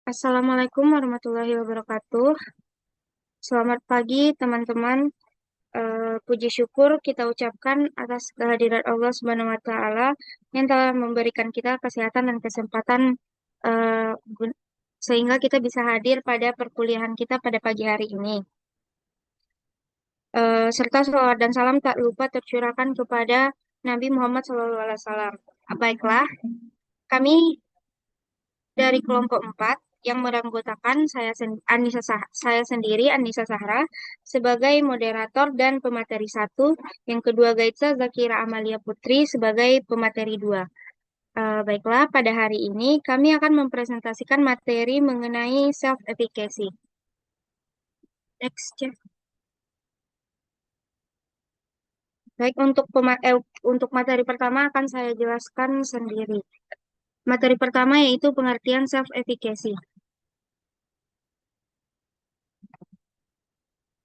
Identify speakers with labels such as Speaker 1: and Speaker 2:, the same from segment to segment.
Speaker 1: Assalamualaikum warahmatullahi wabarakatuh. Selamat pagi, teman-teman. Puji syukur kita ucapkan atas kehadirat Allah Subhanahu wa Ta'ala yang telah memberikan kita kesehatan dan kesempatan eh, gun- sehingga kita bisa hadir pada perkuliahan kita pada pagi hari ini. Serta salawat dan salam tak lupa tercurahkan kepada Nabi Muhammad SAW. Baiklah, kami dari kelompok 4 yang beranggotakan saya sendiri Anissa Sahra sebagai moderator dan pemateri satu, yang kedua Gaitsa Zakira Amalia Putri sebagai pemateri 2. Baiklah, pada hari ini kami akan mempresentasikan materi mengenai self-efficacy. Next, ya. Baik, untuk materi pertama akan saya jelaskan sendiri. Materi pertama yaitu pengertian self-efficacy.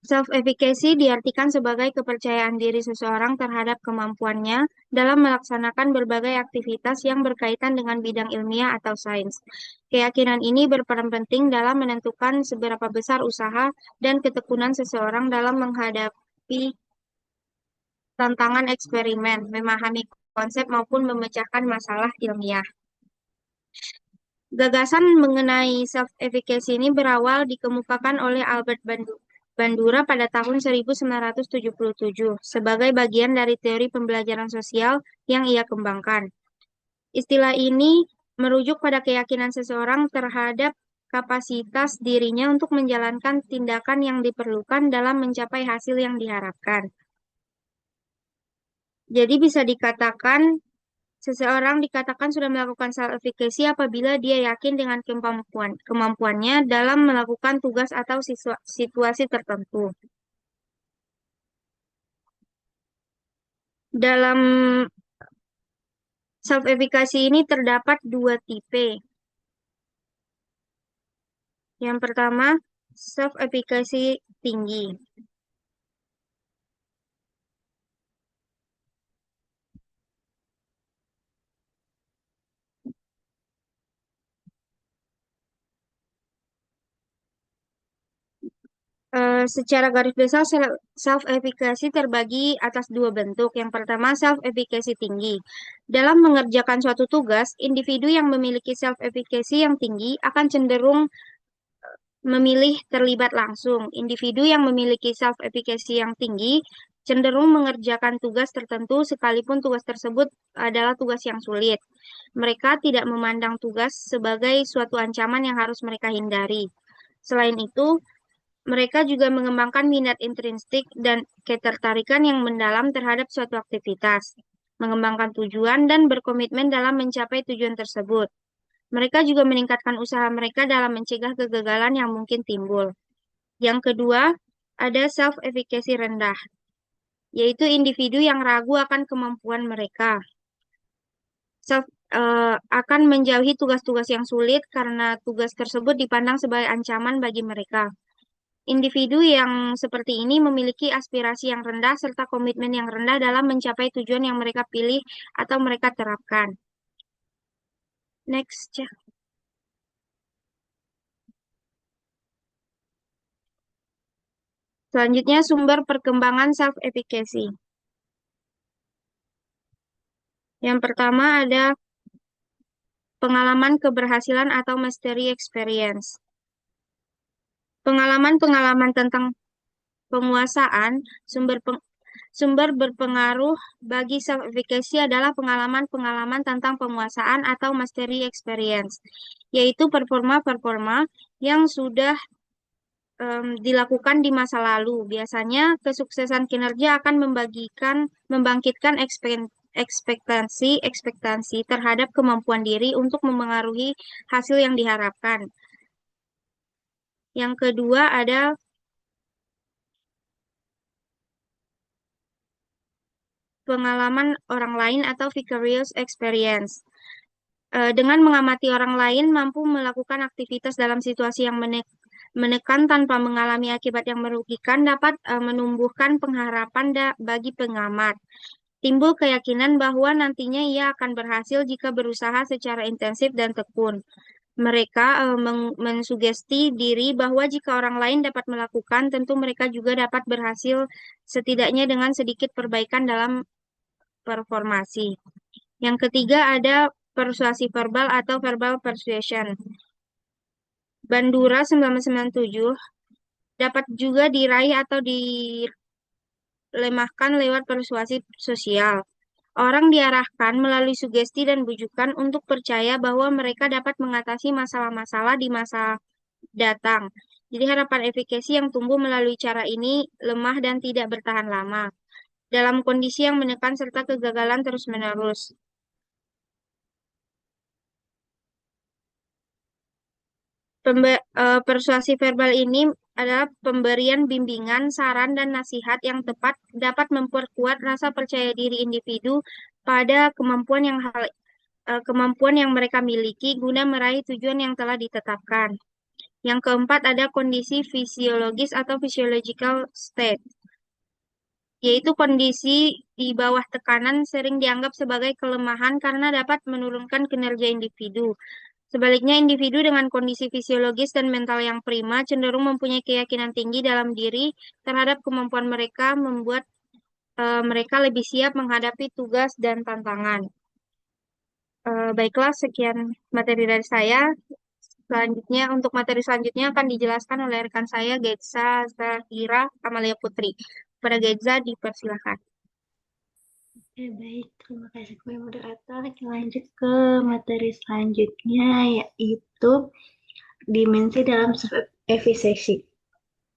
Speaker 1: Self-efficacy diartikan sebagai kepercayaan diri seseorang terhadap kemampuannya dalam melaksanakan berbagai aktivitas yang berkaitan dengan bidang ilmiah atau sains. Keyakinan ini berperan penting dalam menentukan seberapa besar usaha dan ketekunan seseorang dalam menghadapi tantangan eksperimen, memahami konsep maupun memecahkan masalah ilmiah. Gagasan mengenai self-efficacy ini berawal dikemukakan oleh Albert Bandura pada tahun 1977 sebagai bagian dari teori pembelajaran sosial yang ia kembangkan. Istilah ini merujuk pada keyakinan seseorang terhadap kapasitas dirinya untuk menjalankan tindakan yang diperlukan dalam mencapai hasil yang diharapkan. Jadi bisa dikatakan seseorang dikatakan sudah melakukan self-efficacy apabila dia yakin dengan kemampuannya dalam melakukan tugas atau situasi tertentu. Dalam self-efficacy ini terdapat dua tipe. Yang pertama, self-efficacy tinggi. Secara garis besar, self-efficacy terbagi atas dua bentuk. Yang pertama, self-efficacy tinggi. Dalam mengerjakan suatu tugas, individu yang memiliki self-efficacy yang tinggi akan cenderung memilih terlibat langsung. Individu yang memiliki self-efficacy yang tinggi cenderung mengerjakan tugas tertentu sekalipun tugas tersebut adalah tugas yang sulit. Mereka tidak memandang tugas sebagai suatu ancaman yang harus mereka hindari. Selain itu, mereka juga mengembangkan minat intrinsik dan ketertarikan yang mendalam terhadap suatu aktivitas, mengembangkan tujuan dan berkomitmen dalam mencapai tujuan tersebut. Mereka juga meningkatkan usaha mereka dalam mencegah kegagalan yang mungkin timbul. Yang kedua, ada self-efficacy rendah, yaitu individu yang ragu akan kemampuan mereka. Self, akan menjauhi tugas-tugas yang sulit karena tugas tersebut dipandang sebagai ancaman bagi mereka. Individu yang seperti ini memiliki aspirasi yang rendah serta komitmen yang rendah dalam mencapai tujuan yang mereka pilih atau mereka terapkan. Next, ya. Selanjutnya, sumber perkembangan self-efficacy. Yang pertama ada pengalaman keberhasilan atau mastery experience. Pengalaman-pengalaman tentang penguasaan, sumber berpengaruh bagi self-efficacy adalah pengalaman-pengalaman tentang penguasaan atau mastery experience, yaitu performa-performa yang sudah dilakukan di masa lalu. Biasanya kesuksesan kinerja akan membangkitkan ekspektasi terhadap kemampuan diri untuk memengaruhi hasil yang diharapkan. Yang kedua ada pengalaman orang lain atau vicarious experience. Dengan mengamati orang lain mampu melakukan aktivitas dalam situasi yang menekan tanpa mengalami akibat yang merugikan dapat menumbuhkan pengharapan bagi pengamat. Timbul keyakinan bahwa nantinya ia akan berhasil jika berusaha secara intensif dan tekun. Mereka mensugesti diri bahwa jika orang lain dapat melakukan, tentu mereka juga dapat berhasil setidaknya dengan sedikit perbaikan dalam performasi. Yang ketiga ada persuasi verbal atau verbal persuasion. Bandura 1997 dapat juga diraih atau dilemahkan lewat persuasi sosial. Orang diarahkan melalui sugesti dan bujukan untuk percaya bahwa mereka dapat mengatasi masalah-masalah di masa datang. Jadi harapan efikasi yang tumbuh melalui cara ini lemah dan tidak bertahan lama. Dalam kondisi yang menekan serta kegagalan terus-menerus. Persuasi verbal ini adalah pemberian bimbingan, saran, dan nasihat yang tepat dapat memperkuat rasa percaya diri individu pada kemampuan yang mereka miliki guna meraih tujuan yang telah ditetapkan. Yang keempat ada kondisi fisiologis atau physiological state, yaitu kondisi di bawah tekanan sering dianggap sebagai kelemahan karena dapat menurunkan kinerja individu. Sebaliknya, individu dengan kondisi fisiologis dan mental yang prima cenderung mempunyai keyakinan tinggi dalam diri terhadap kemampuan mereka membuat mereka lebih siap menghadapi tugas dan tantangan. Baiklah, sekian materi dari saya. Selanjutnya, untuk materi selanjutnya akan dijelaskan oleh rekan saya, Getza Zahira Amalia Putri. Pada Getza, dipersilakan.
Speaker 2: Oke, baik. Terima kasih kepada moderator. Kita lanjut ke materi selanjutnya, yaitu dimensi dalam self-efficacy.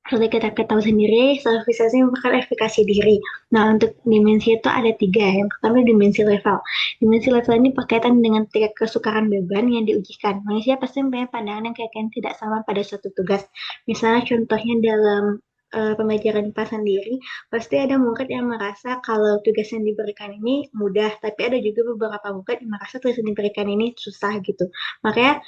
Speaker 2: Seperti kita ketahui sendiri, self-efficacy merupakan efikasi diri. Nah, untuk dimensi itu ada tiga. Yang pertama, dimensi level. Dimensi level ini berkaitan dengan tingkat kesukaran beban yang diujikan. Manusia pasti mempunyai pandangan yang keyakinan tidak sama pada suatu tugas. Misalnya, contohnya dalam pembelajaran IPA sendiri, pasti ada murid yang merasa kalau tugas yang diberikan ini mudah, tapi ada juga beberapa murid yang merasa tugas yang diberikan ini susah gitu. Makanya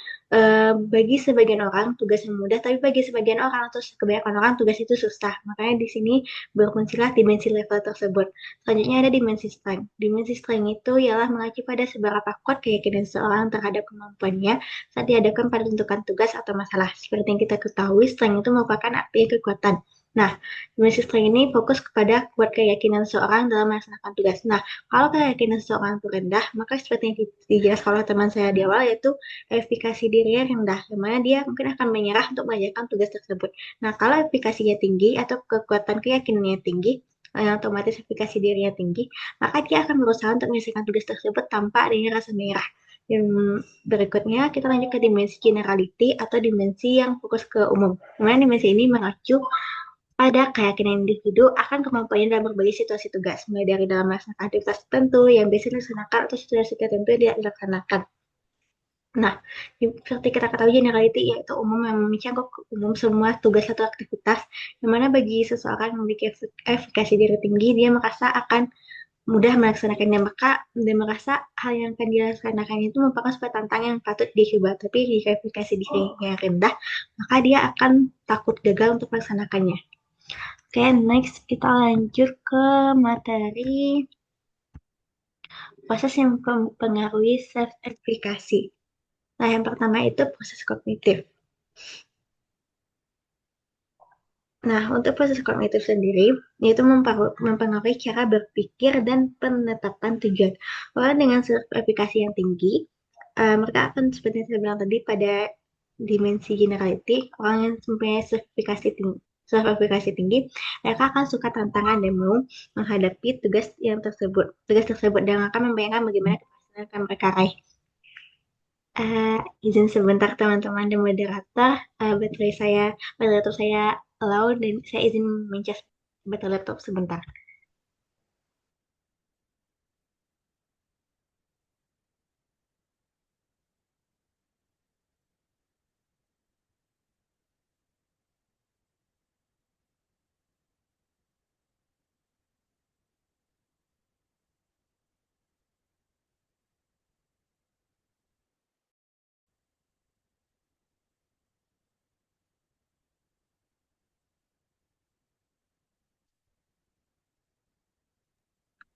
Speaker 2: bagi sebagian orang tugas yang mudah, tapi bagi sebagian orang atau kebanyakan orang tugas itu susah. Makanya di sini bermuncullah dimensi level tersebut. Selanjutnya ada dimensi strength. Dimensi strength itu ialah mengacu pada seberapa kuat keyakinan seseorang terhadap kemampuannya saat dihadapkan pada tentukan tugas atau masalah. Seperti yang kita ketahui, strength itu merupakan arti kekuatan. Nah, dimensi strength ini fokus kepada kuat keyakinan seseorang dalam melaksanakan tugas. Nah, kalau keyakinan seseorang itu rendah, maka seperti yang dijelaskan oleh teman saya di awal, yaitu efikasi dirinya rendah, di mana dia mungkin akan menyerah untuk mengerjakan tugas tersebut. Nah, kalau efikasinya tinggi atau kekuatan keyakinannya tinggi, yang otomatis efikasi dirinya tinggi, maka dia akan berusaha untuk menyelesaikan tugas tersebut tanpa adanya rasa menyerah. Yang berikutnya, kita lanjut ke dimensi generality atau dimensi yang fokus ke umum. Dimana dimensi ini mengacu pada keyakinan individu akan kemampuannya dalam berbagai situasi tugas, mulai dari dalam melaksanakan aktivitas tertentu yang biasa dilaksanakan atau situasi tertentu yang tidak dilaksanakan. Nah, seperti kita ketahui generality yaitu umum yang mencakup umum semua tugas atau aktivitas, yang mana bagi seseorang yang memiliki efikasi diri tinggi, dia merasa akan mudah melaksanakannya, maka dia merasa hal yang akan dilaksanakan itu merupakan sebuah tantangan yang patut dicoba. Tapi jika efikasi dirinya rendah, maka dia akan takut gagal untuk melaksanakannya. Oke, next kita lanjut ke materi proses yang mempengaruhi self-efficacy. Nah, yang pertama itu proses kognitif. Nah, untuk proses kognitif sendiri, yaitu mempengaruhi cara berpikir dan penetapan tujuan. Orang dengan self-efficacy yang tinggi, mereka akan seperti yang saya bilang tadi pada dimensi generality, orang yang mempunyai self-efficacy tinggi, mereka akan suka tantangan dan mau menghadapi tugas tersebut dan akan membayangkan bagaimana keberhasilan yang akan mereka raih. Izin sebentar teman-teman dan moderator, moderator saya allow dan saya izin mencas baterai laptop sebentar.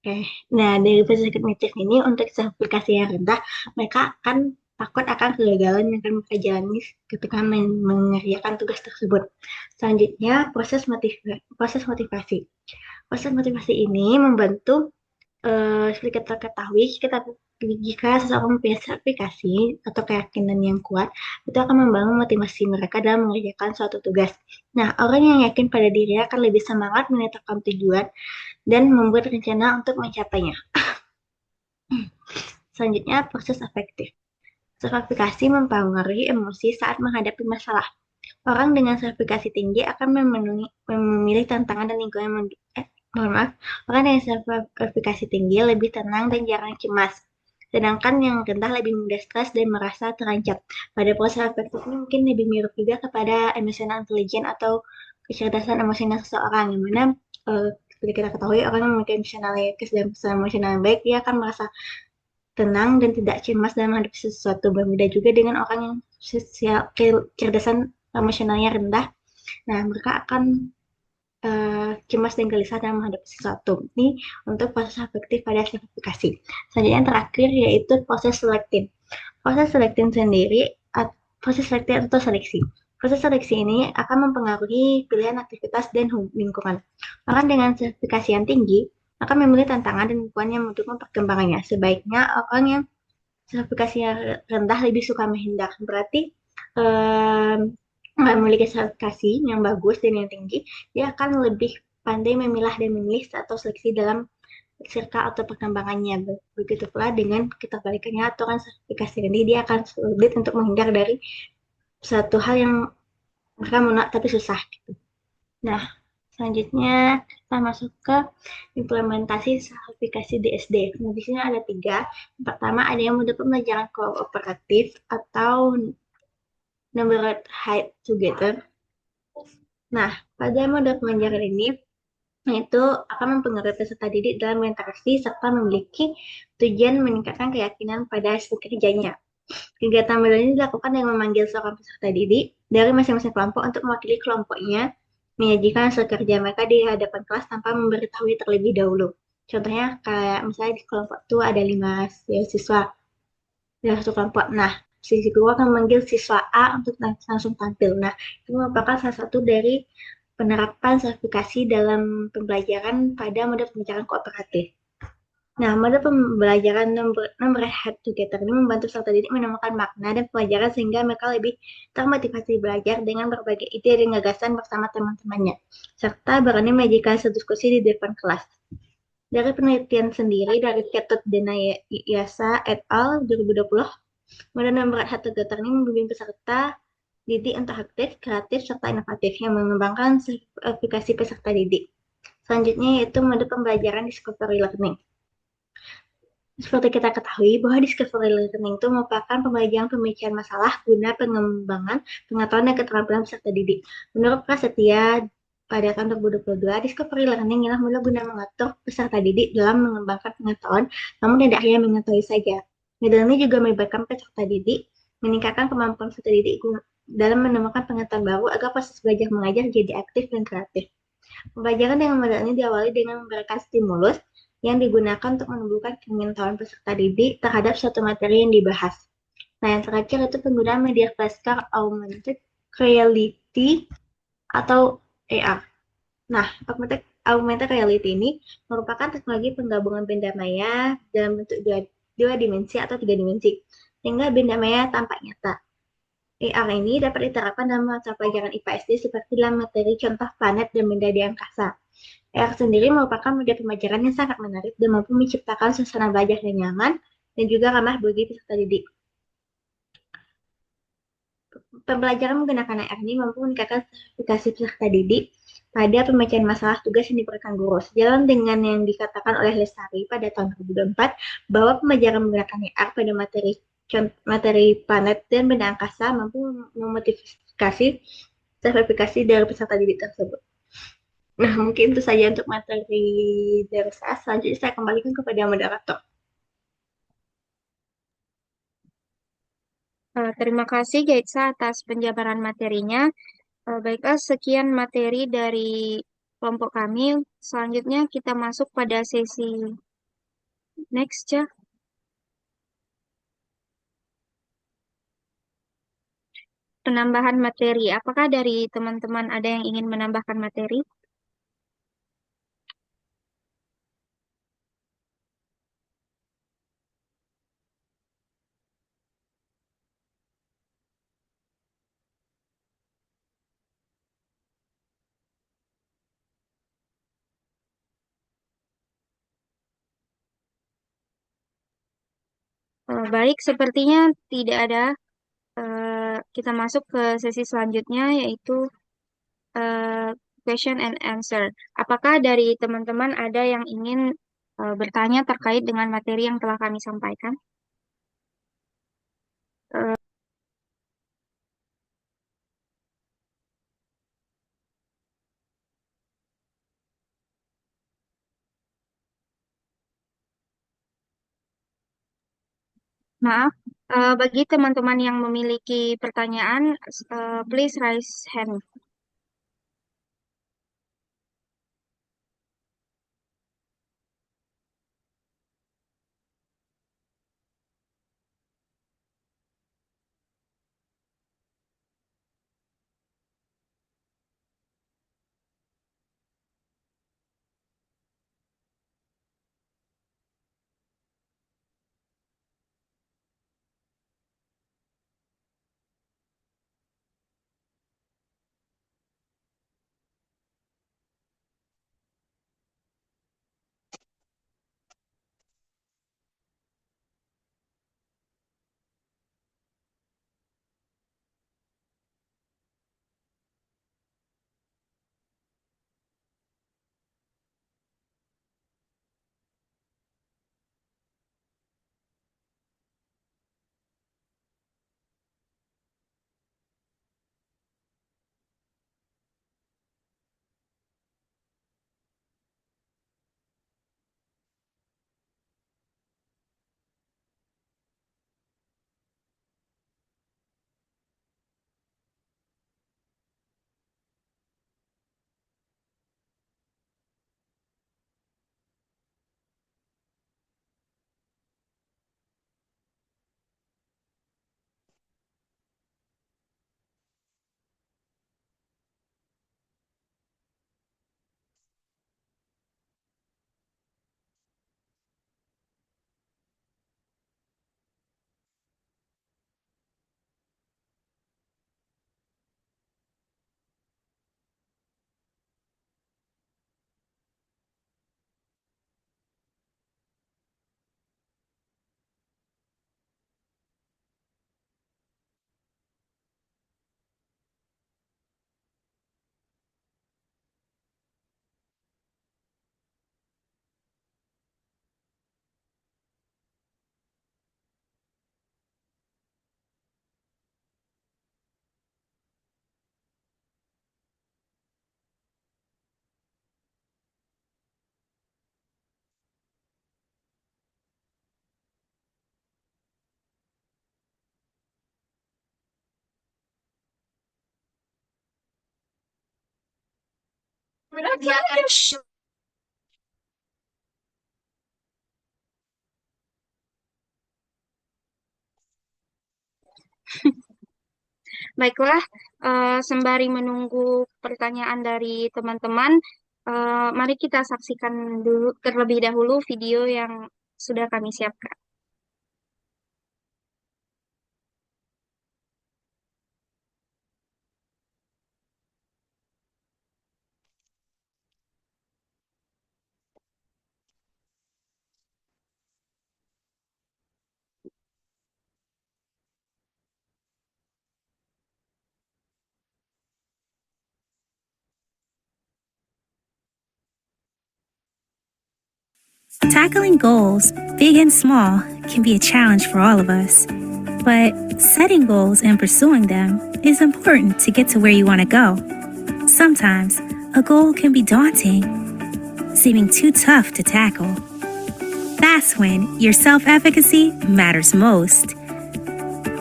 Speaker 2: Oke, nah dari proses kognitif ini untuk aplikasi yang rendah, mereka akan takut akan kegagalan yang akan mereka jalani ketika mengerjakan tugas tersebut. Selanjutnya, proses motivasi. Proses motivasi ini membantu seperti kita ketahui, jika seseorang mempunyai aplikasi atau keyakinan yang kuat, itu akan membangun motivasi mereka dalam mengerjakan suatu tugas. Nah, orang yang yakin pada dirinya akan lebih semangat menetapkan tujuan dan membuat rencana untuk mencapainya. Selanjutnya, proses afektif. Sertifikasi mempengaruhi emosi saat menghadapi masalah. Orang dengan sertifikasi tinggi akan memilih tantangan dan lingkungan mohon maaf, orang dengan sertifikasi tinggi lebih tenang dan jarang cemas. Sedangkan yang rendah lebih mudah stres dan merasa terancam. Pada proses afektif ini mungkin lebih mirip juga kepada emotional intelligence atau kecerdasan emosional seseorang, yang mana seperti kita ketahui orang yang memiliki emotional dan emosional yang baik, dia akan merasa tenang dan tidak cemas dalam menghadapi sesuatu. Berbeda juga dengan orang yang kecerdasan emosionalnya rendah. Nah, mereka akan cemas dan gelisah dalam menghadapi sesuatu. Ini untuk proses afektif pada sertifikasi. Selanjutnya yang terakhir yaitu proses selektif. Proses selektif sendiri, proses selektif atau seleksi. Proses seleksi ini akan mempengaruhi pilihan aktivitas dan lingkungan. Orang dengan sertifikasi yang tinggi akan memilih tantangan dan lingkungan yang mendukung perkembangannya. Sebaiknya orang yang sertifikasinya rendah lebih suka menghindar. Berarti nggak memiliki sertifikasi yang bagus dan yang tinggi, dia akan lebih pandai memilah dan memilih atau seleksi dalam circle atau perkembangannya. Begitu pula dengan keterbalikannya, aturan sertifikasi rendah, dia akan sulit untuk menghindar dari satu hal yang mereka mau tapi susah gitu. Nah, selanjutnya kita masuk ke implementasi sertifikasi DSD. Nah, di sini ada tiga. Yang pertama ada yang mode pembelajaran kooperatif atau neighborhood height together. Nah, pada mode pembelajaran ini itu akan mempengaruhi peserta didik dalam berinteraksi serta memiliki tujuan meningkatkan keyakinan pada hasil kerjanya. Kegiatan model ini dilakukan dengan memanggil seorang peserta didik dari masing-masing kelompok untuk mewakili kelompoknya menyajikan hasil kerja mereka di hadapan kelas tanpa memberitahui terlebih dahulu. Contohnya kayak misalnya di kelompok itu ada 5 siswa dalam satu kelompok. Nah, sisi guru akan memanggil siswa A untuk langsung tampil. Nah, itu merupakan salah satu dari penerapan sertifikasi dalam pembelajaran pada mode pembelajaran kooperatif. Nah, mode pembelajaran number head together ini membantu peserta didik menemukan makna dan pelajaran sehingga mereka lebih termotivasi belajar dengan berbagai ide dan gagasan bersama teman-temannya, serta berani menyajikan diskusi di depan kelas. Dari penelitian sendiri dari Ketut Denayasa et al. 2020, mode number head together ini membimbing peserta didik untuk aktif, kreatif, serta inovatif yang mengembangkan aplikasi peserta didik. Selanjutnya yaitu mode pembelajaran discovery learning. Seperti kita ketahui bahwa discovery learning itu merupakan pembelajaran pemikiran masalah guna pengembangan pengetahuan dan keterampilan peserta didik. Menurut Prasetya pada tahun 2022, discovery learning ialah mula guna mengatur peserta didik dalam mengembangkan pengetahuan, namun tidak hanya mengetahui saja. Metode ini juga melibatkan peserta didik, meningkatkan kemampuan peserta didik dalam menemukan pengetahuan baru agar proses belajar mengajar jadi aktif dan kreatif. Pembelajaran dengan model ini diawali dengan memberikan stimulus yang digunakan untuk menumbuhkan keingintahuan peserta didik terhadap suatu materi yang dibahas. Nah, yang terakhir itu penggunaan media flashcard augmented reality atau AR. Nah, augmented reality ini merupakan teknologi penggabungan benda maya dalam bentuk dua dimensi atau 3 dimensi, sehingga benda maya tampak nyata. AR ini dapat diterapkan dalam mata pelajaran IPA SD seperti dalam materi contoh planet dan benda di angkasa. AR sendiri merupakan media pembelajaran yang sangat menarik dan mampu menciptakan suasana belajar yang nyaman dan juga ramah bagi peserta didik. Pembelajaran menggunakan AR ini mampu meningkatkan sertifikasi peserta didik pada pembacaan masalah tugas yang diberikan guru. Sejalan dengan yang dikatakan oleh Lestari pada tahun 2024 bahwa pembelajaran menggunakan AR pada materi planet dan benda angkasa mampu memotivasi sertifikasi dari peserta didik tersebut. Nah, mungkin itu saja untuk materi dari saya. Selanjutnya saya kembalikan kepada moderator.
Speaker 1: Terima kasih Gaitsa atas penjabaran materinya. Baiklah, sekian materi dari kelompok kami. Selanjutnya kita masuk pada sesi next ya. penambahan materi. Apakah dari teman-teman ada yang ingin menambahkan materi? Baik, sepertinya tidak ada. Kita masuk ke sesi selanjutnya, yaitu eh, question and answer. Apakah dari teman-teman ada yang ingin bertanya terkait dengan materi yang telah kami sampaikan? Eh, Maaf, bagi teman-teman yang memiliki pertanyaan, please raise hand. Baiklah, sembari menunggu pertanyaan dari teman-teman, mari kita saksikan dulu terlebih dahulu video yang sudah kami siapkan.
Speaker 3: Tackling goals, big and small, can be a challenge for all of us. But setting goals and pursuing them is important to get to where you want to go. Sometimes, a goal can be daunting, seeming too tough to tackle. That's when your self-efficacy matters most.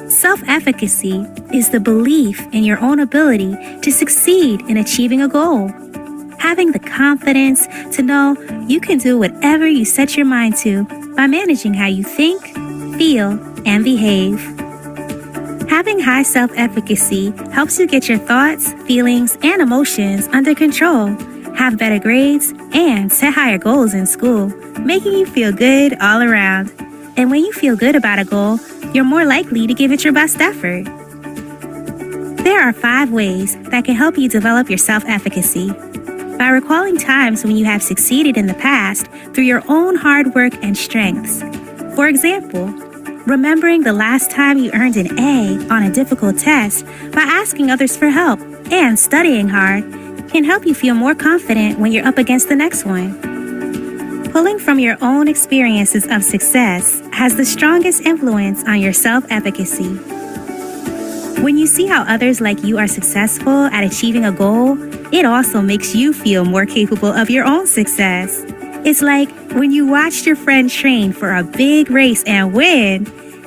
Speaker 3: Self-efficacy is the belief in your own ability to succeed in achieving a goal. Having the confidence to know you can do whatever you set your mind to by managing how you think, feel, and behave. Having high self efficacy helps you get your thoughts, feelings, and emotions under control, have better grades, and set higher goals in school, making you feel good all around. And when you feel good about a goal, you're more likely to give it your best effort. There are 5 ways that can help you develop your self efficacy. By recalling times when you have succeeded in the past through your own hard work and strengths. For example, remembering the last time you earned an A on a difficult test by asking others for help and studying hard can help you feel more confident when you're up against the next one. Pulling from your own experiences of success has the strongest influence on your self-efficacy. When you see how others like you are successful at achieving a goal, it also makes you feel more capable of your own success. It's like when you watched your friend train for a big race and win,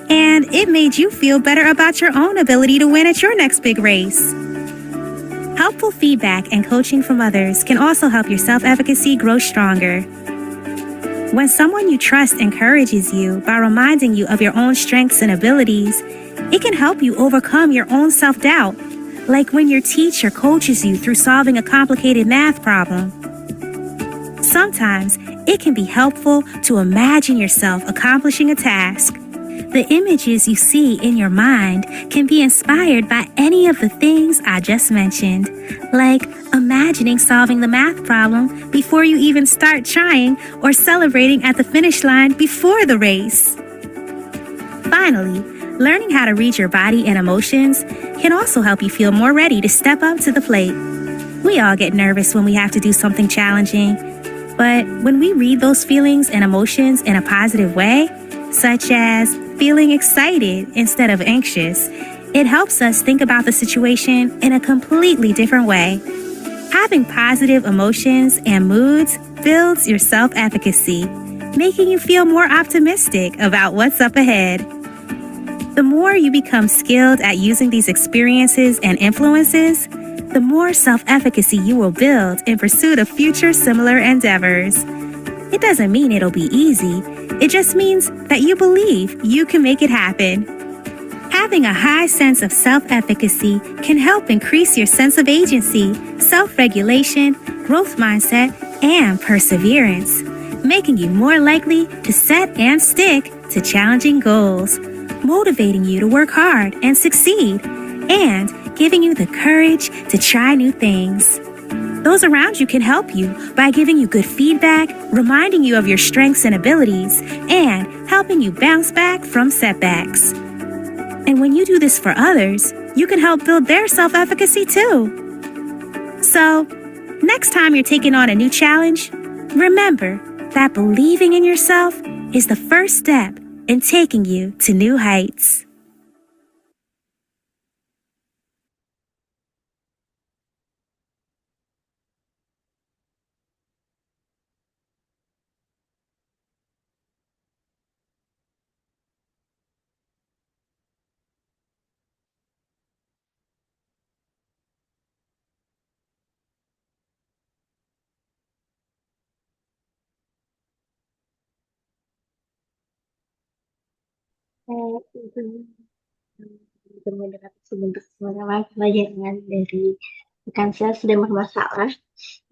Speaker 3: and it made you feel better about your own ability to win at your next big race. Helpful feedback and coaching from others can also help your self-efficacy grow stronger. When someone you trust encourages you by reminding you of your own strengths and abilities, it can help you overcome your own self-doubt, like when your teacher coaches you through solving a complicated math problem. Sometimes it can be helpful to imagine yourself accomplishing a task. The images you see in your mind can be inspired by any of the things I just mentioned, like imagining solving the math problem before you even start trying or celebrating at the finish line before the race. Finally, learning how to read your body and emotions can also help you feel more ready to step up to the plate. We all get nervous when we have to do something challenging, but when we read those feelings and emotions in a positive way, such as feeling excited instead of anxious, it helps us think about the situation in a completely different way. Having positive emotions and moods builds your self-efficacy, making you feel more optimistic about what's up ahead. The more you become skilled at using these experiences and influences, the more self-efficacy you will build in pursuit of future similar endeavors. It doesn't mean it'll be easy. It just means that you believe you can make it happen. Having a high sense of self-efficacy can help increase your sense of agency, self-regulation, growth mindset, and perseverance, making you more likely to set and stick to challenging goals, motivating you to work hard and succeed, and giving you the courage to try new things. Those around you can help you by giving you good feedback, reminding you of your strengths and abilities, and helping you bounce back from setbacks. And when you do this for others, you can help build their self-efficacy too. So, next time you're taking on a new challenge, remember that believing in yourself is the first step in taking you to new heights.
Speaker 2: Itu benar sebentuk pengalaman pelajaran dari rekan saya sedang bermasalah.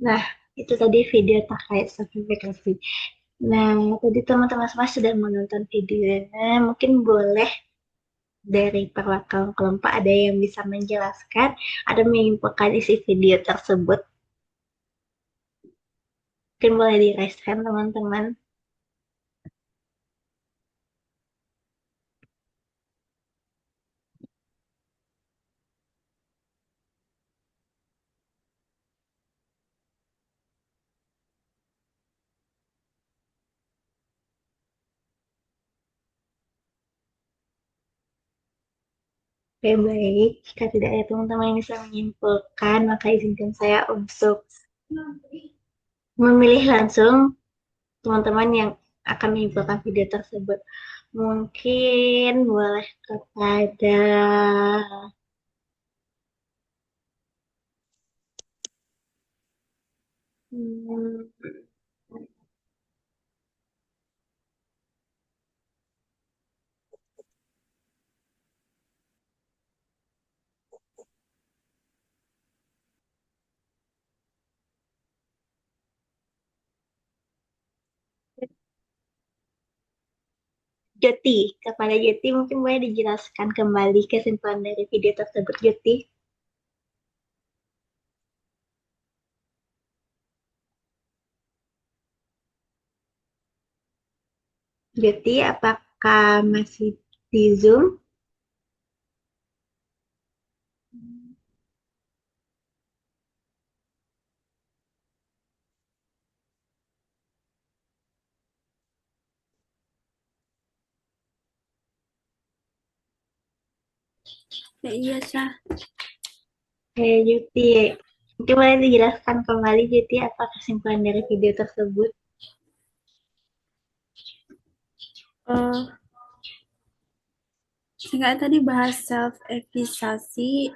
Speaker 2: Nah, itu tadi video terkait sertifikasi. Nah, tadi teman-teman semua sudah menonton videonya. Mungkin boleh dari perwakilan kelompok ada yang bisa menjelaskan atau menyimpulkan isi video tersebut. Mungkin boleh di-raise-kan teman-teman. Oke, baik. Jika tidak ada teman-teman yang bisa menyimpulkan, maka izinkan saya untuk memilih langsung teman-teman yang akan menyimpulkan video tersebut. Mungkin boleh kepada hmm, Joti, kepada Joti mungkin boleh dijelaskan kembali kesimpulan dari video tersebut, Joti. Joti, apakah masih di Zoom?
Speaker 4: Ya, iya, Syah.
Speaker 2: Joti, mungkin boleh dijelaskan kembali, Joti, apa kesimpulan dari video tersebut?
Speaker 4: Eh, Singkat tadi bahas self-efficacy,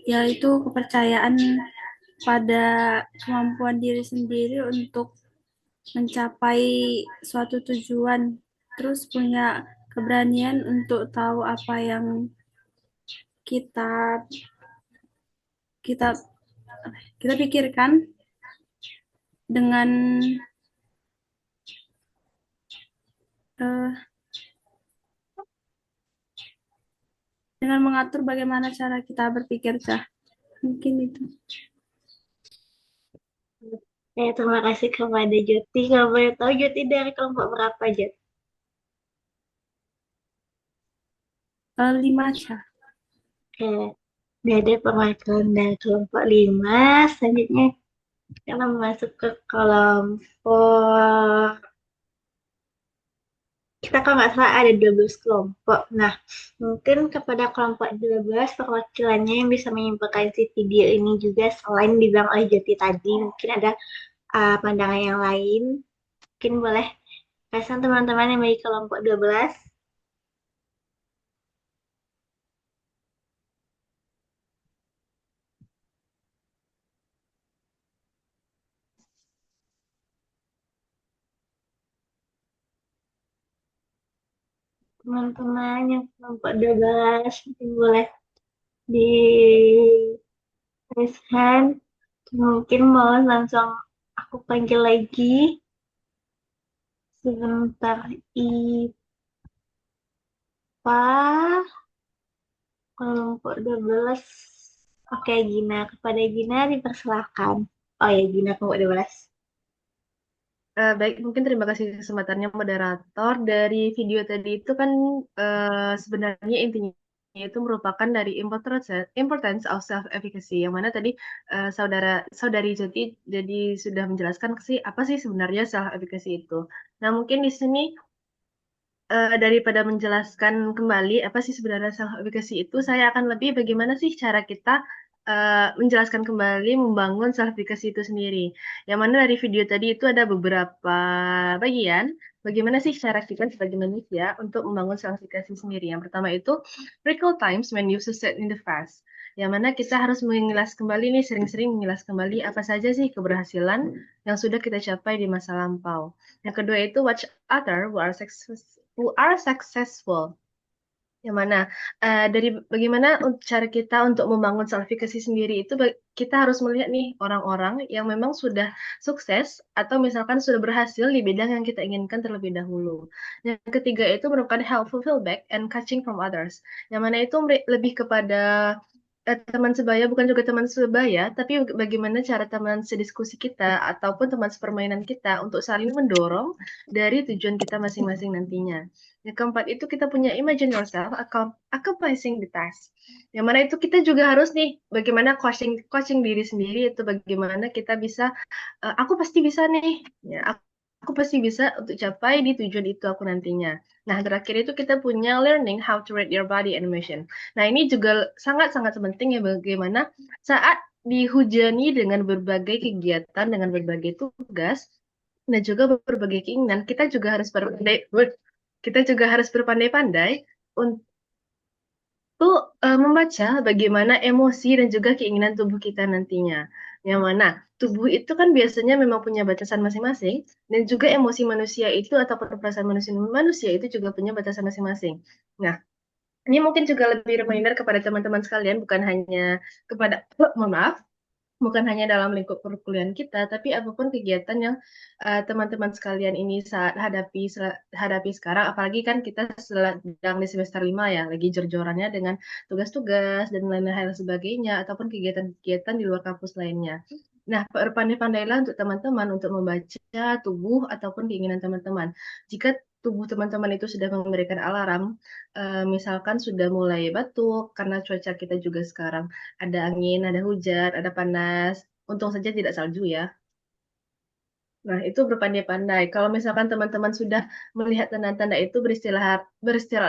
Speaker 4: yaitu kepercayaan pada kemampuan diri sendiri untuk mencapai suatu tujuan, terus punya keberanian untuk tahu apa yang kita kita kita pikirkan dengan eh, dengan mengatur bagaimana cara kita berpikir, Cah. Mungkin itu.
Speaker 2: Terima kasih kepada Joti. Kalau boleh tahu, Joti dari kelompok berapa, Jot?
Speaker 4: 5, Cah.
Speaker 2: Udah ada perwakilan dari kelompok 5. Selanjutnya kita masuk ke kelompok. Kita kalau nggak salah ada 12 kelompok. Nah, mungkin kepada kelompok 12 perwakilannya yang bisa menyimpulkan si video ini juga selain dibilang oleh Joti tadi, mungkin ada pandangan yang lain. Mungkin boleh kasih teman-teman yang dari kelompok 12. Teman-teman yang kelompok 12 mungkin boleh di raise hand. Mungkin mau langsung aku panggil lagi sebentar. IPA kelompok 12. Oke, Gina. Kepada Gina dipersilahkan. Oh ya, Gina kelompok 12.
Speaker 5: Baik, mungkin terima kasih kesempatannya moderator. Dari video tadi itu kan sebenarnya intinya itu merupakan dari importance of self efficacy, yang mana tadi saudari Joti jadi sudah menjelaskan sih apa sih sebenarnya self efficacy itu. Nah, mungkin di sini daripada menjelaskan kembali apa sih sebenarnya self efficacy itu, saya akan lebih bagaimana sih cara kita menjelaskan kembali membangun self efficacy itu sendiri. Yang mana dari video tadi itu ada beberapa bagian bagaimana sih cara kita sebagai manusia untuk membangun self efficacy sendiri. Yang pertama itu recall times when you succeed in the past. Yang mana kita harus mengilas kembali nih, sering-sering mengilas kembali apa saja sih keberhasilan yang sudah kita capai di masa lampau. Yang kedua itu watch other who are successful. Yang mana dari bagaimana cara kita untuk membangun self efficacy sendiri itu kita harus melihat nih orang-orang yang memang sudah sukses atau misalkan sudah berhasil di bidang yang kita inginkan terlebih dahulu. Yang ketiga itu merupakan helpful feedback and catching from others. Yang mana itu lebih kepada teman sebaya, bukan juga teman sebaya, tapi bagaimana cara teman sediskusi kita ataupun teman sepermainan kita untuk saling mendorong dari tujuan kita masing-masing nantinya. Yang keempat itu kita punya imagine yourself accomplishing the task. Yang mana itu kita juga harus nih bagaimana coaching diri sendiri, itu bagaimana kita bisa aku pasti bisa nih. Ya, aku pasti bisa untuk capai di tujuan itu aku nantinya. Nah, terakhir itu kita punya learning how to read your body and emotion. Nah, ini juga sangat-sangat penting ya bagaimana saat dihujani dengan berbagai kegiatan, dengan berbagai tugas, dan juga berbagai keinginan, kita juga harus berpandai-pandai untuk membaca bagaimana emosi dan juga keinginan tubuh kita nantinya. Yang mana tubuh itu kan biasanya memang punya batasan masing-masing, dan juga emosi manusia itu atau perasaan manusia itu juga punya batasan masing-masing. Nah, ini mungkin juga lebih reminder kepada teman-teman sekalian, bukan hanya kepada, mohon maaf, bukan hanya dalam lingkup perkuliahan kita, tapi apapun kegiatan yang teman-teman sekalian ini saat hadapi sekarang, apalagi kan kita sedang di semester 5 ya, lagi jor-jorannya dengan tugas-tugas dan lain-lain hal sebagainya, ataupun kegiatan-kegiatan di luar kampus lainnya. Nah, berpandai-pandailah untuk teman-teman untuk membaca tubuh ataupun keinginan teman-teman. Jika tubuh teman-teman itu sudah memberikan alarm, misalkan sudah mulai batuk karena cuaca kita juga sekarang ada angin, ada hujan, ada panas. Untung saja tidak salju ya. Nah, itu berpandai-pandai. Kalau misalkan teman-teman sudah melihat tanda-tanda itu beristirahat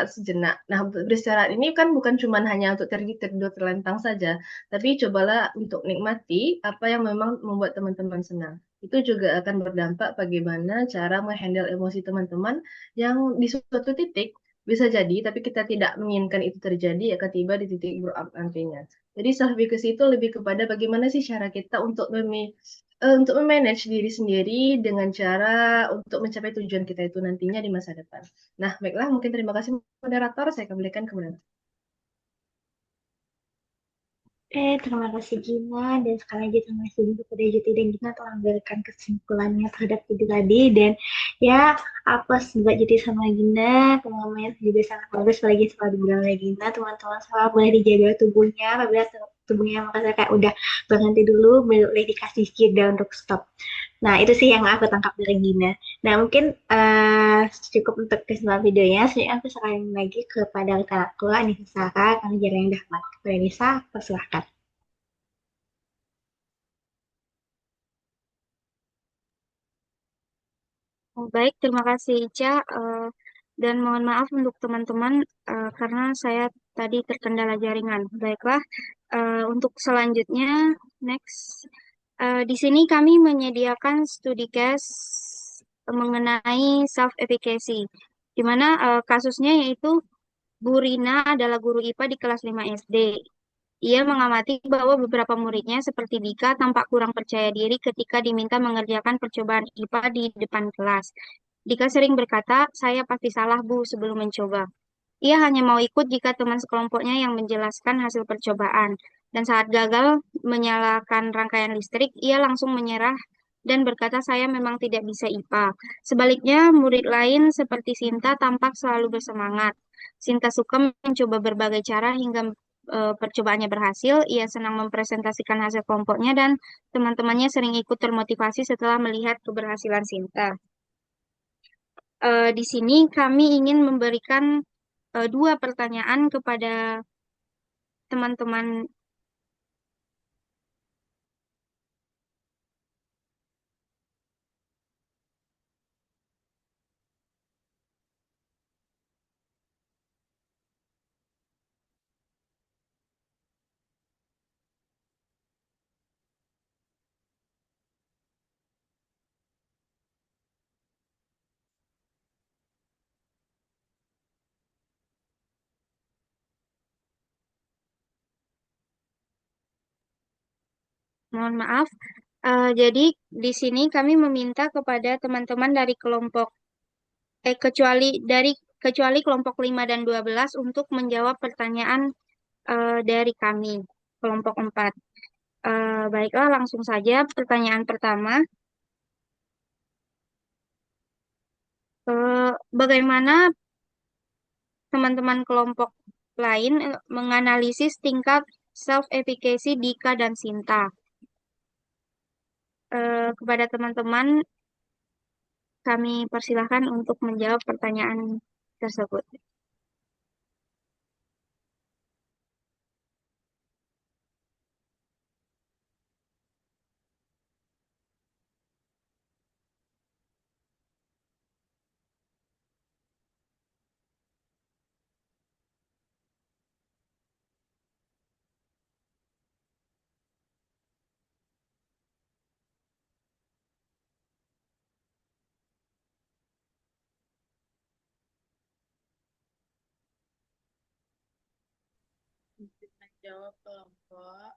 Speaker 5: sejenak. Nah, beristirahat ini kan bukan cuma hanya untuk tidur terlentang saja, tapi cobalah untuk nikmati apa yang memang membuat teman-teman senang. Itu juga akan berdampak bagaimana cara menghandle emosi teman-teman yang di suatu titik bisa jadi, tapi kita tidak menginginkan itu terjadi, akan tiba di titik buruk nantinya. Jadi self efficacy itu lebih kepada bagaimana sih cara kita untuk memanage diri sendiri dengan cara untuk mencapai tujuan kita itu nantinya di masa depan. Nah, baiklah, mungkin terima kasih moderator, saya kembalikan ke moderator.
Speaker 2: Terima kasih Gina dan sekali lagi terima kasih juga kepada Juti dan Gina telah memberikan kesimpulannya terhadap video tadi dan ya apa buat Juti sama Gina pengalamannya juga sangat bagus apalagi setelah dibilang oleh Gina teman-teman salah boleh dijaga tubuhnya apabila tubuhnya merasa kayak udah berhenti dulu boleh dikasih jeda untuk stop. Nah, itu sih yang aku tangkap dari Gina. Nah, mungkin cukup untuk kesimpulan videonya. Selanjutnya aku serahin lagi kepada rekan aku, Anissa Sarah, karena jarang yang dapat. Kepada Anissa, persilahkan.
Speaker 1: Baik, terima kasih Ica. Dan mohon maaf untuk teman-teman karena saya tadi terkendala jaringan. Baiklah, untuk selanjutnya, next. Di sini kami menyediakan studi case mengenai self-efficacy, di mana kasusnya yaitu Bu Rina adalah guru IPA di kelas 5 SD. Ia mengamati bahwa beberapa muridnya seperti Dika tampak kurang percaya diri ketika diminta mengerjakan percobaan IPA di depan kelas. Dika sering berkata, "Saya pasti salah, Bu," sebelum mencoba. Ia hanya mau ikut jika teman sekelompoknya yang menjelaskan hasil percobaan. Dan saat gagal menyalakan rangkaian listrik, ia langsung menyerah dan berkata, "Saya memang tidak bisa IPA." Sebaliknya, murid lain seperti Sinta tampak selalu bersemangat. Sinta suka mencoba berbagai cara hingga percobaannya berhasil. Ia senang mempresentasikan hasil kelompoknya dan teman-temannya sering ikut termotivasi setelah melihat keberhasilan Sinta. Di sini kami ingin memberikan dua pertanyaan kepada teman-teman. Mohon maaf. Jadi di sini kami meminta kepada teman-teman dari kelompok eh kecuali dari kecuali kelompok 5 dan 12 untuk menjawab pertanyaan dari kami kelompok 4. Baiklah, langsung saja pertanyaan pertama. Bagaimana teman-teman kelompok lain menganalisis tingkat self-efficacy Dika dan Sinta? Kepada teman-teman kami persilahkan untuk menjawab pertanyaan tersebut.
Speaker 5: Kita jawab kelompok.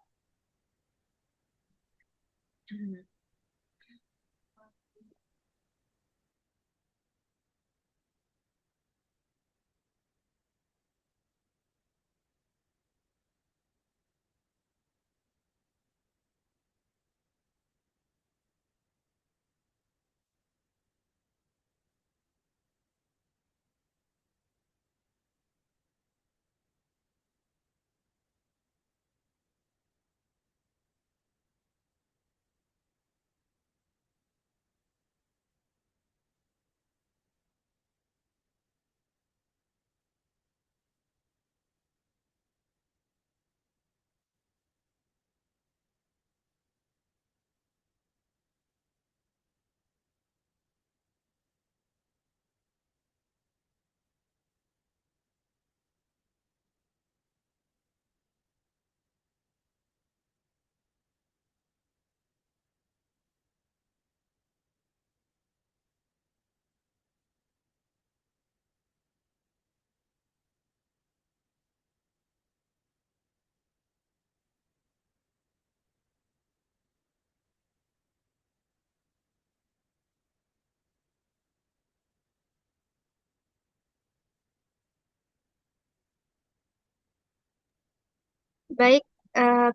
Speaker 1: Baik,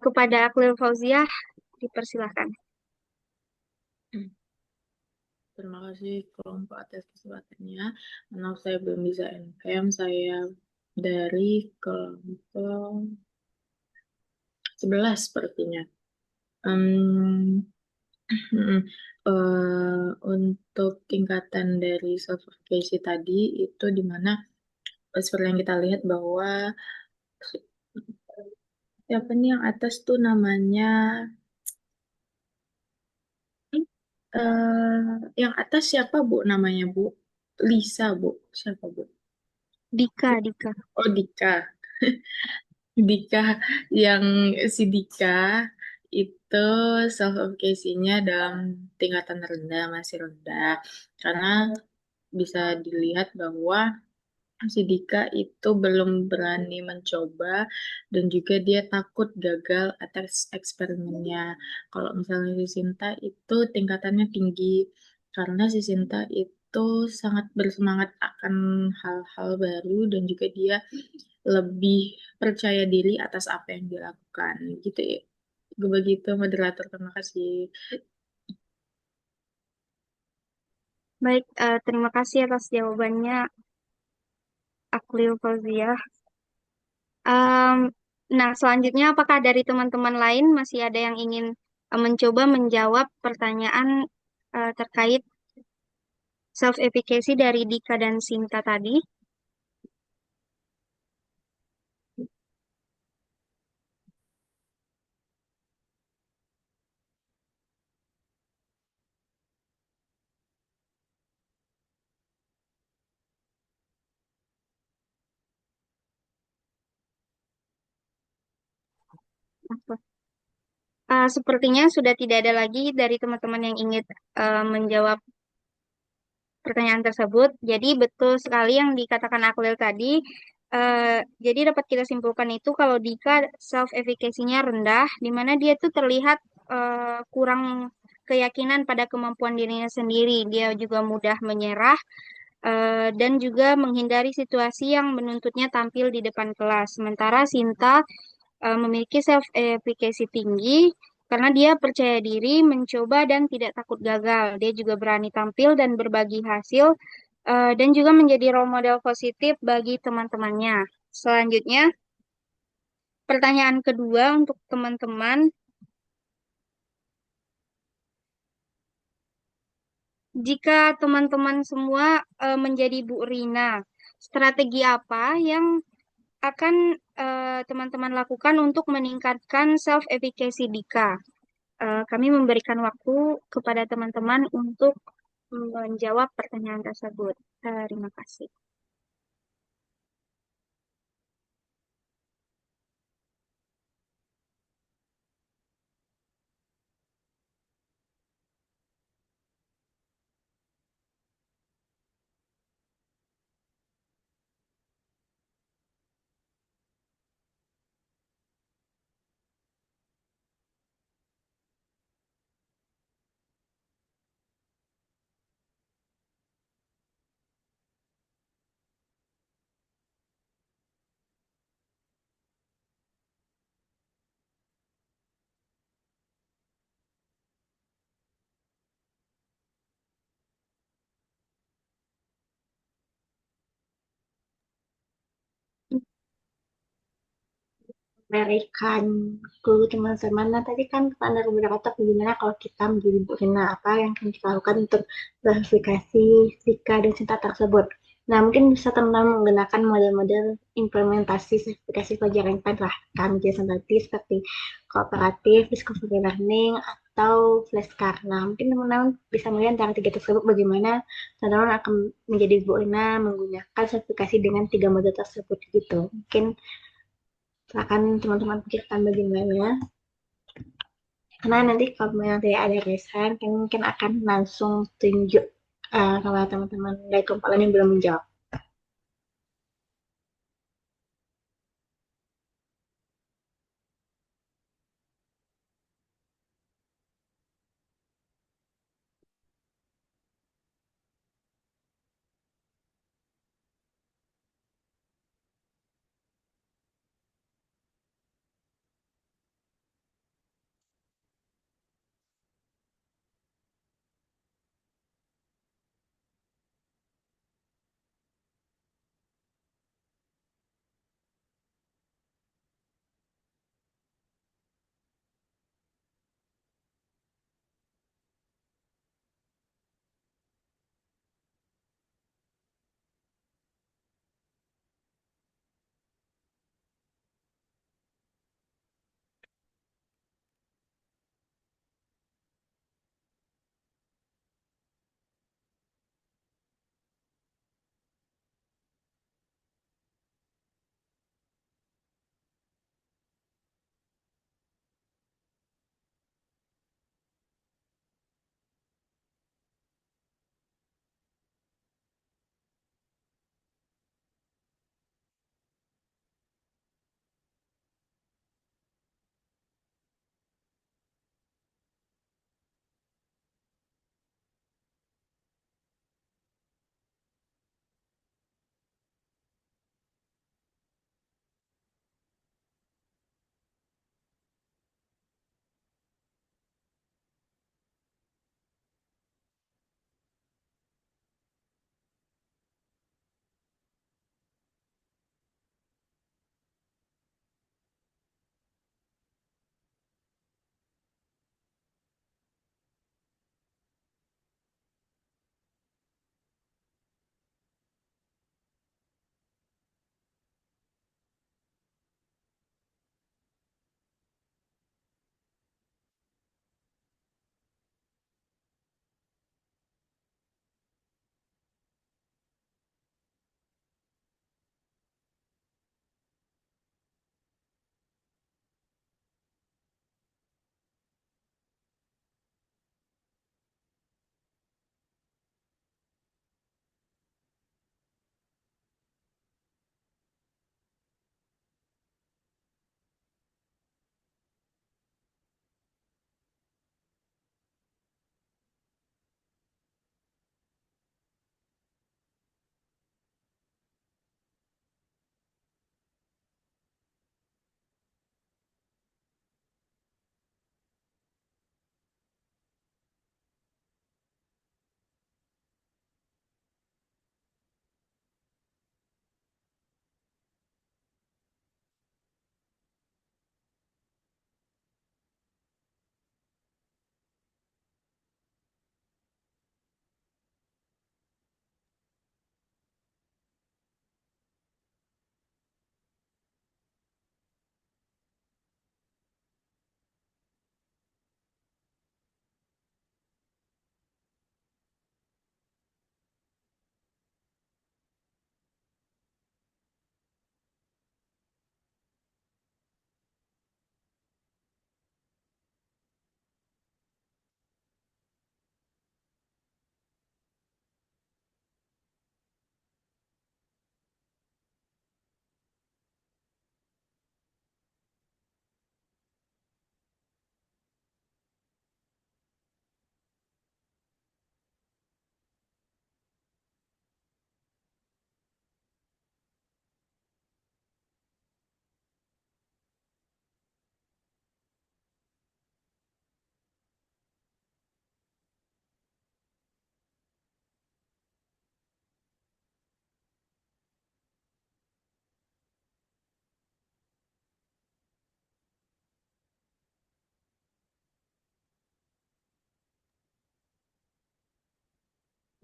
Speaker 1: kepada Aklil Fauziah, dipersilahkan.
Speaker 6: Terima kasih kelompok atas kesempatannya. Maaf saya belum bisa NPM, saya dari kelompok 11 sepertinya. Em, untuk tingkatan dari self-efficacy tadi itu di mana seperti yang kita lihat bahwa siapa nih yang atas tuh namanya yang atas siapa Bu namanya Bu? Lisa Bu. Siapa Bu?
Speaker 1: Dika, Dika.
Speaker 6: Oh Dika. Dika yang si Dika itu self efficacy-nya dalam tingkatan rendah, masih rendah. Karena bisa dilihat bahwa si Dika itu belum berani mencoba dan juga dia takut gagal atas eksperimennya. Kalau misalnya si Sinta itu tingkatannya tinggi karena si Sinta itu sangat bersemangat akan hal-hal baru dan juga dia lebih percaya diri atas apa yang dilakukan gitu ya. Begitu moderator, terima kasih.
Speaker 1: Baik, terima kasih atas jawabannya, Aklil Fauziah. Em, nah, selanjutnya apakah dari teman-teman lain masih ada yang ingin mencoba menjawab pertanyaan terkait self-efficacy dari Dika dan Sinta tadi? Apa? Sepertinya sudah tidak ada lagi dari teman-teman yang ingin menjawab pertanyaan tersebut. Jadi betul sekali yang dikatakan Aklil tadi. Jadi dapat kita simpulkan itu kalau Dika self-efficacy-nya rendah, di mana dia tuh terlihat kurang keyakinan pada kemampuan dirinya sendiri. Dia juga mudah menyerah dan juga menghindari situasi yang menuntutnya tampil di depan kelas. Sementara Sinta memiliki self-efficacy tinggi karena dia percaya diri, mencoba dan tidak takut gagal. Dia juga berani tampil dan berbagi hasil dan juga menjadi role model positif bagi teman-temannya. Selanjutnya, pertanyaan kedua untuk teman-teman, jika teman-teman semua menjadi Bu Rina, strategi apa yang akan teman-teman lakukan untuk meningkatkan self-efficacy Dika? Kami memberikan waktu kepada teman-teman untuk menjawab pertanyaan tersebut. Terima kasih.
Speaker 2: Memberikan clue teman-teman. Nah, tadi kan Anda berkata bagaimana kalau kita menjadi Bu Rina, apa yang akan kita lakukan untuk verifikasi Sika dan Cinta tersebut. Nah, mungkin bisa teman-teman menggunakan model-model implementasi sertifikasi pelajaran IPA telah kami jelaskan tadi seperti kooperatif, discovery learning, atau flashcard. Nah, mungkin teman-teman bisa melihat dari tiga tersebut bagaimana teman-teman akan menjadi Bu Rina menggunakan sertifikasi dengan tiga model tersebut gitu. Mungkin silakan teman-teman pikirkan bagaimana. Karena nanti kalau nanti ada resign, kan mungkin akan langsung tunjuk kalau teman-teman dari kumpulan yang belum menjawab.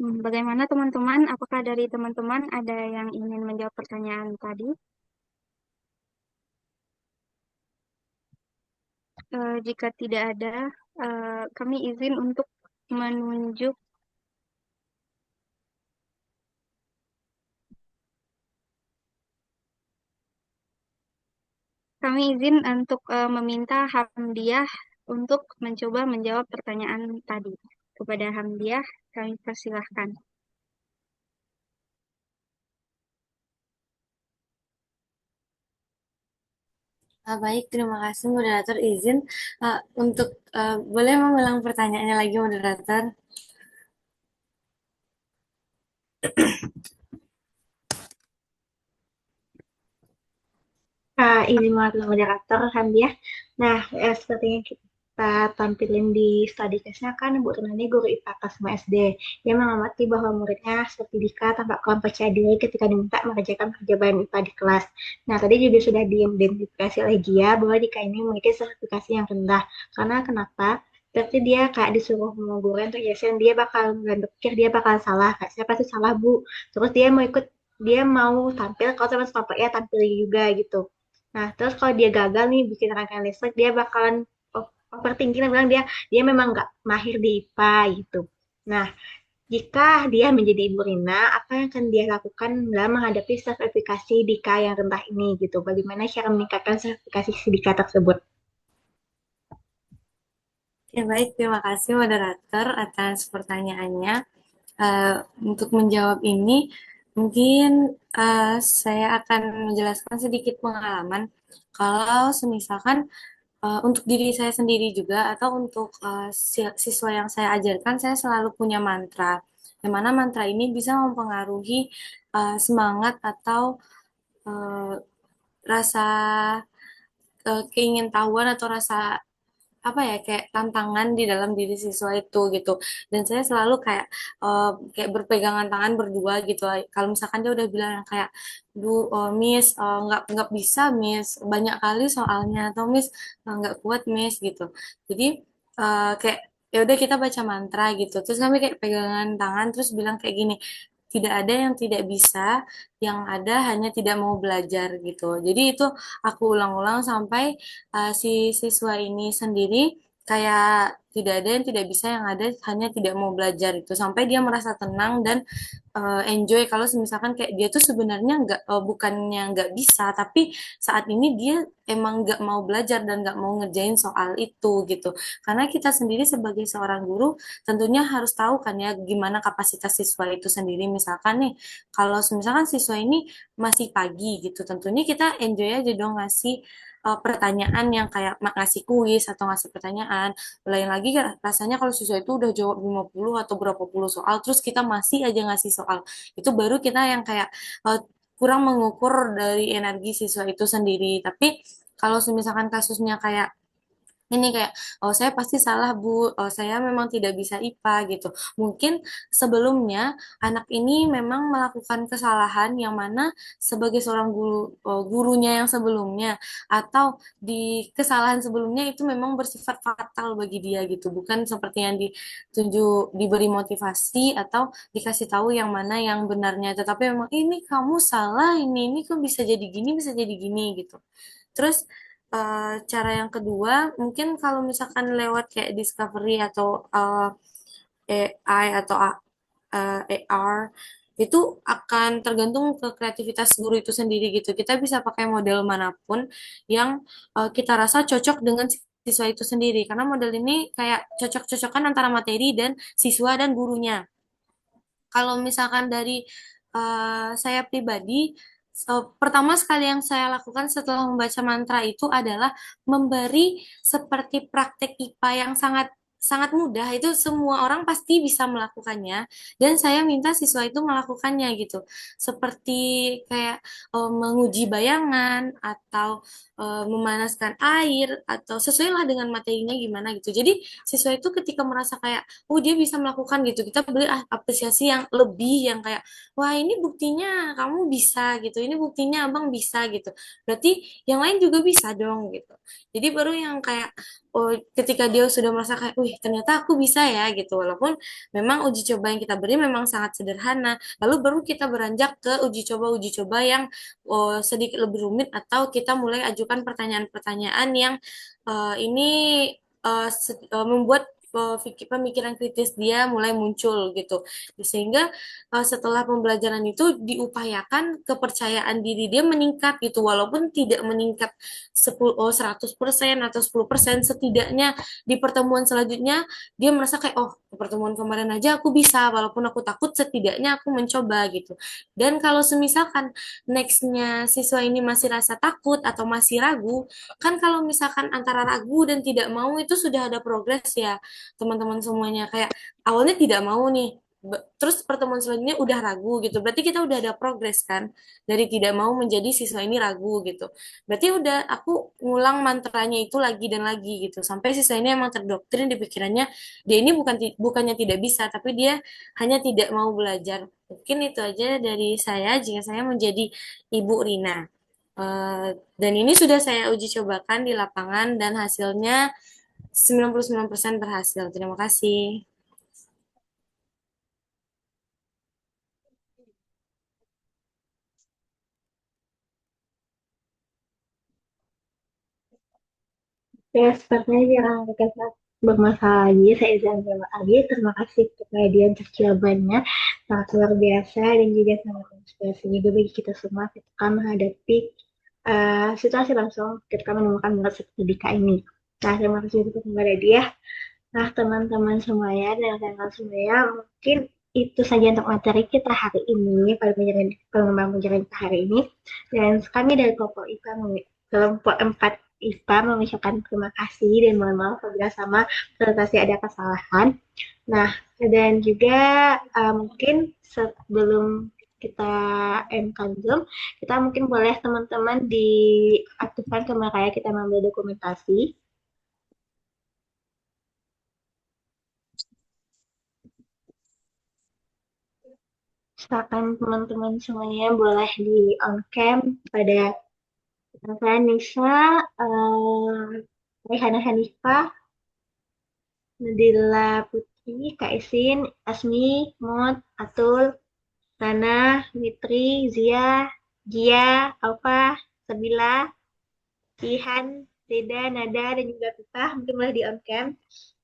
Speaker 1: Bagaimana teman-teman? Apakah dari teman-teman ada yang ingin menjawab pertanyaan tadi? Jika tidak ada, kami izin untuk menunjuk kami izin untuk meminta Hamdiah untuk mencoba menjawab pertanyaan tadi. Kepada Hamdiah, kami persilahkan.
Speaker 7: Baik, terima kasih moderator izin untuk boleh mengulang pertanyaannya lagi moderator.
Speaker 2: Izin banget moderator Hamdiah. Nah, seperti yang kita tampilin di study case-nya kan Bu Tuna ini guru IPA kelas 5 SD. Dia mengamati bahwa muridnya seperti Dika tampak kurang percaya diri ketika diminta mengerjakan kerjaan IPA di kelas. Nah, tadi juga sudah diidentifikasi oleh Gia bahwa Dika ini memiliki sertifikasi yang rendah. Karena kenapa? Berarti dia kayak disuruh sama guru untuk jelasin, dia bakal berpikir dia bakal salah. Kayak saya pasti salah, Bu. Terus dia mau tampil, kalau teman-teman ya tampil juga gitu. Nah, terus kalau dia gagal nih bikin rangkaian listrik, dia bakalan overthinking dan bilang dia dia memang nggak mahir di IPA gitu. Nah, jika dia menjadi Ibu Rina, apa yang akan dia lakukan dalam menghadapi sertifikasi Dika yang rendah ini gitu? Bagaimana cara meningkatkan sertifikasi si Dika tersebut?
Speaker 7: Ya, baik, terima kasih moderator atas pertanyaannya. Untuk menjawab ini, mungkin saya akan menjelaskan sedikit pengalaman. Kalau semisalkan untuk diri saya sendiri juga atau untuk siswa yang saya ajarkan, saya selalu punya mantra. Yang mana mantra ini bisa mempengaruhi semangat atau eh, rasa keingintahuan atau rasa apa ya kayak tantangan di dalam diri siswa itu gitu. Dan saya selalu kayak berpegangan tangan berdua gitu. Kalau misalkan dia udah bilang yang kayak Bu Miss nggak bisa Miss banyak kali soalnya atau Miss nggak kuat Miss gitu. Jadi kayak ya udah kita baca mantra gitu. Terus kami kayak pegangan tangan terus bilang kayak gini, tidak ada yang tidak bisa, yang ada hanya tidak mau belajar gitu. Jadi itu aku ulang-ulang sampai si siswa ini sendiri kayak tidak ada yang tidak bisa, yang ada hanya tidak mau belajar itu sampai dia merasa tenang dan enjoy kalau misalkan kayak dia tuh sebenarnya bukannya nggak bisa tapi saat ini dia emang nggak mau belajar dan nggak mau ngerjain soal itu gitu karena kita sendiri sebagai seorang guru tentunya harus tahu kan ya gimana kapasitas siswa itu sendiri misalkan nih kalau misalkan siswa ini masih pagi gitu tentunya kita enjoy aja dong ngasih pertanyaan yang kayak ngasih kuis atau ngasih pertanyaan. Lain lagi rasanya kalau siswa itu udah jawab 50 atau berapa puluh soal, terus kita masih aja ngasih soal. Itu baru kita yang kayak kurang mengukur dari energi siswa itu sendiri. Tapi kalau misalkan kasusnya kayak ini kayak oh saya pasti salah Bu, oh saya memang tidak bisa IPA gitu. Mungkin sebelumnya anak ini memang melakukan kesalahan yang mana sebagai seorang gurunya yang sebelumnya atau di kesalahan sebelumnya itu memang bersifat fatal bagi dia gitu, bukan seperti yang ditunjuk diberi motivasi atau dikasih tahu yang mana yang benarnya, tetapi memang ini kamu salah, ini kok bisa jadi gini gitu. Terus cara yang kedua, mungkin kalau misalkan lewat kayak Discovery atau AI atau AR, itu akan tergantung ke kreativitas guru itu sendiri gitu. Kita bisa pakai model manapun yang kita rasa cocok dengan siswa itu sendiri. Karena model ini kayak cocok-cocokan antara materi dan siswa dan gurunya. Kalau misalkan dari saya pribadi, pertama sekali yang saya lakukan setelah membaca mantra itu adalah memberi seperti praktek IPA yang sangat sangat mudah. Itu semua orang pasti bisa melakukannya dan saya minta siswa itu melakukannya gitu. Seperti kayak menguji bayangan atau memanaskan air atau sesuai lah dengan materinya gimana gitu. Jadi siswa itu ketika merasa kayak oh dia bisa melakukan gitu, kita beri apresiasi yang lebih yang kayak wah ini buktinya kamu bisa gitu, ini buktinya abang bisa gitu. Berarti yang lain juga bisa dong gitu. Jadi baru yang kayak oh ketika dia sudah merasa kayak wih ternyata aku bisa ya gitu, walaupun memang uji coba yang kita beri memang sangat sederhana. Lalu baru kita beranjak ke uji coba yang sedikit lebih rumit atau kita mulai ajukan pertanyaan-pertanyaan yang ini membuat pemikiran kritis dia mulai muncul gitu. Sehingga setelah pembelajaran itu diupayakan kepercayaan diri dia meningkat gitu walaupun tidak meningkat 100% atau 10%, setidaknya di pertemuan selanjutnya dia merasa kayak oh pertemuan kemarin aja aku bisa walaupun aku takut setidaknya aku mencoba gitu. Dan kalau semisalkan nextnya siswa ini masih rasa takut atau masih ragu, kan kalau misalkan antara ragu dan tidak mau itu sudah ada progres ya teman-teman semuanya. Kayak awalnya tidak mau nih, terus pertemuan selanjutnya udah ragu gitu. Berarti kita udah ada progres kan dari tidak mau menjadi siswa ini ragu gitu. Berarti udah aku ngulang mantranya itu lagi dan lagi gitu sampai siswa ini emang terdoktrin di pikirannya dia ini bukannya tidak bisa tapi dia hanya tidak mau belajar. Mungkin itu aja dari saya jika saya menjadi Ibu Rina. Dan ini sudah saya uji cobakan di lapangan dan hasilnya 99% berhasil. Terima kasih.
Speaker 2: Ya, sepertinya jangan kita bermasalah lagi. Saya izin jawab lagi. Terima kasih kepada dia untuk jawabannya. Sangat luar biasa dan juga sangat inspirasi juga bagi kita semua ketika menghadapi situasi langsung ketika menemukan murid seperti Dika ini. Nah, terima kasih juga kepada dia. Nah, teman-teman semuanya dan rekan-rekan semuanya, mungkin itu saja untuk materi kita hari ini, pada pengembangan pelajaran kita hari ini. Dan kami dari kelompok 4 IPA mengucapkan terima kasih dan mohon maaf apabila sama presentasi ada kesalahan. Nah, dan juga mungkin sebelum kita endkan Zoom, kita mungkin boleh teman-teman diaktifkan kamera kita mengambil dokumentasi. Silakan teman-teman semuanya boleh di on cam pada saya Nisa, Rehana Hanifah, Nadila Putri, Kak Isin, Asmi, Mod, Atul, Nana, Mitri, Zia, Gia, Alfa, Sabila, Ihan, Rida, Nada, dan juga kita mungkin boleh di on cam.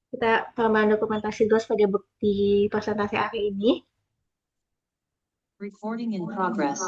Speaker 2: Kita pengembangan dokumentasi dulu sebagai bukti presentasi hari ini.
Speaker 8: Recording in progress.